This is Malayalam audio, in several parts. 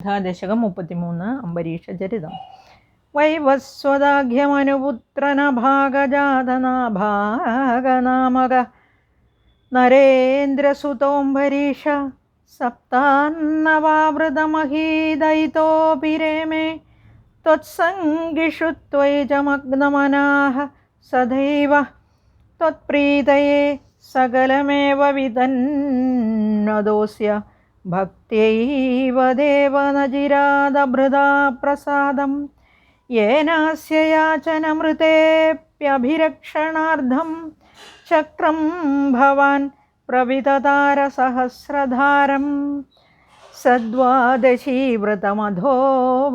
ദശകം 33 അംബരീഷചരിതം. വൈവസ്വദാഘ്യമനുപുത്രനഭാഗജാതനാഭാഗനാമക നരേന്ദ്രസുതോംബരീഷ സപ്താന്നവാവൃതമഹീദയിതോപിരേമേ ത്വത്സംഗിഷു ത്വയി ച മഗ്നമനാഃ സദൈവ ത്വത്പ്രീതയേ സകലമേവ വിതന്നദോസ്യ ഭക്ത്യൈവ ദേവ ന ചിരാദഭൃതാ പ്രസാദം യേനാസ്യ യാചനമൃതേപ്യഭിരക്ഷണാർത്ഥം ചക്രം ഭവാൻ പ്രവിതതാര സഹസ്രധാരം സദ്വാദശീവൃതമധോ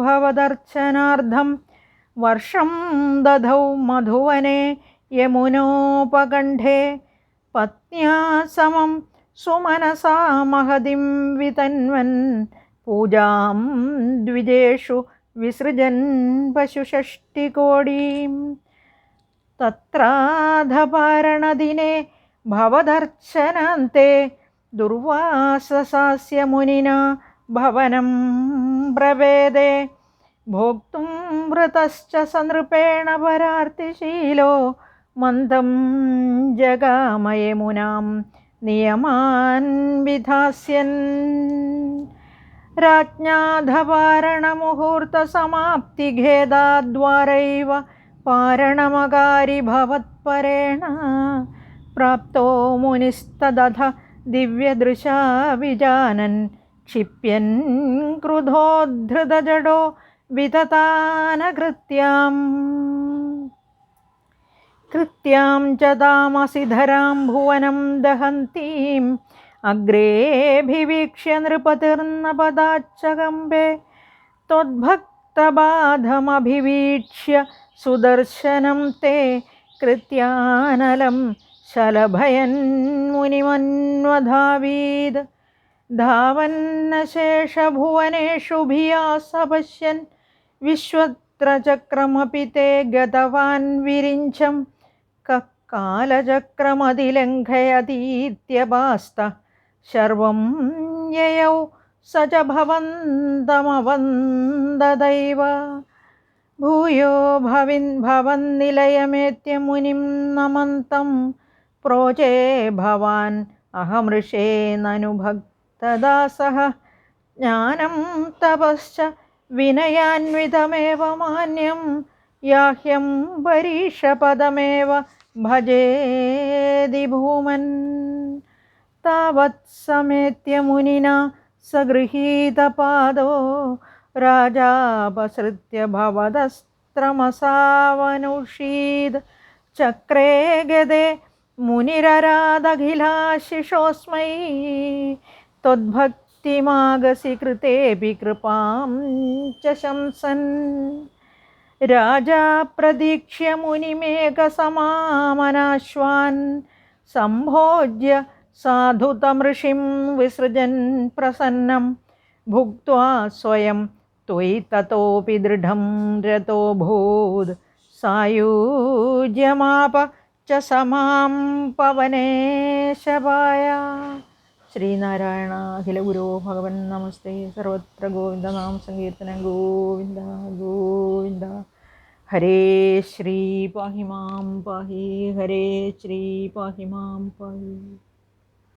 ഭവദർച്ചനാർത്ഥം വർഷം ദധൗ മധുവനെ യമുനോപകണ്ഠേ പത്ന്യാ സമം സുമനസാ മഹതിം വിതന്വൻ പൂജാം ദ്വിജേഷു വിസൃജൻ പശുഷഷ്ടികോടീം തത്രാധപാരണദിനെ ഭവദർശനാന്തെ ദുർവാസസാസ്യ മുനിനാ ഭവനം പ്രവേദേ ഭോക്തും വൃതശ്ച സനൃപേണ പരാർത്തിശീലോ മന്ദം ജഗാമയമുനാം നിയമാൻ വിധാസ്യൻ രാജ്ഞാധപാരണമുഹൂർത്തസമാപ്തിഖേദാദ്വാരൈവ പാരണമകാരി ഭവത്പരേണ പ്രാപ്തോ മുനിസ്തദഥ ദിവ്യദൃശാ വിജാനൻ ക്ഷിപ്യൻ ക്രുധോദ്ധൃതജഡോ വിതതാനകൃത്യാം കൃത്യാം ച താമസിധരാം ഭുവനം ദഹന്തീം അഗ്രേഭിവീക്ഷ്യ നൃപതിർനപദാച്ചകമ്പേ ത്വദ്ഭക്തബാധമഭിവീക്ഷ്യ സുദർശനം തേ കൃത്യാനലം ശലഭയൻ മുനിമന്വധാവീത് ധാവന്നശേഷഭുവനേഷു ഭിയാസപശ്യൻ വിശ്വത്രചക്രമപി തേ ഗതവാൻ വിരിഞ്ചം കാലചക്രമതിലംഘയതീത്യപാസ്ത ശർവം യയൗ സ ച ഭവന്തമവന്ദദൈവ ഭൂയോ ഭവന്നിലയമേത്യ മുനിം നമന്തം പ്രോചേ ഭവാൻ അഹമൃഷേ നനു ഭക്തദാസഃ ജ്ഞാനം തപശ്ച വിനയാന്വിതമേവ മാന്യം യാഹ്യം പരീഷപദമേവ ഭജേതി ഭൂമൻ താവത് സമേത്യ മുനിനാ സഗൃഹീതപാദോ രാജാപസൃത്യ ഭവദസ്ത്രമസാവനുഷീദ് ചക്രേ ഗദേ മുനിരരാദഖിലാശിഷോസ്മൈ ത്വദ്ഭക്തിമാഗസി കൃതേപി കൃപാം ച ശംസൻ രാജാ പ്രദീക്ഷ്യ മുനിമേഘസമാമനാശ്വാൻ സംഭോജ്യ സാധുതമൃഷിം വിസൃജൻ പ്രസന്നം ഭുക്ത്വാ സ്വയം ത്വയി തതോപി ദൃഢം രതോഭൂത് സായൂജ്യമാപ ച സമാം പവനേശപായ. ശ്രീനാരായണ അഖില ഗുരോ ഭഗവൻ നമസ്തേ. സർവത്ര ഗോവിന്ദനാമ സങ്കീർത്തനം. ഗോവിന്ദ ഗോവിന്ദ. ഹരേ ശ്രീ പാഹി മാം പാഹി, ഹരേ ശ്രീ പാഹി മാം പാഹി.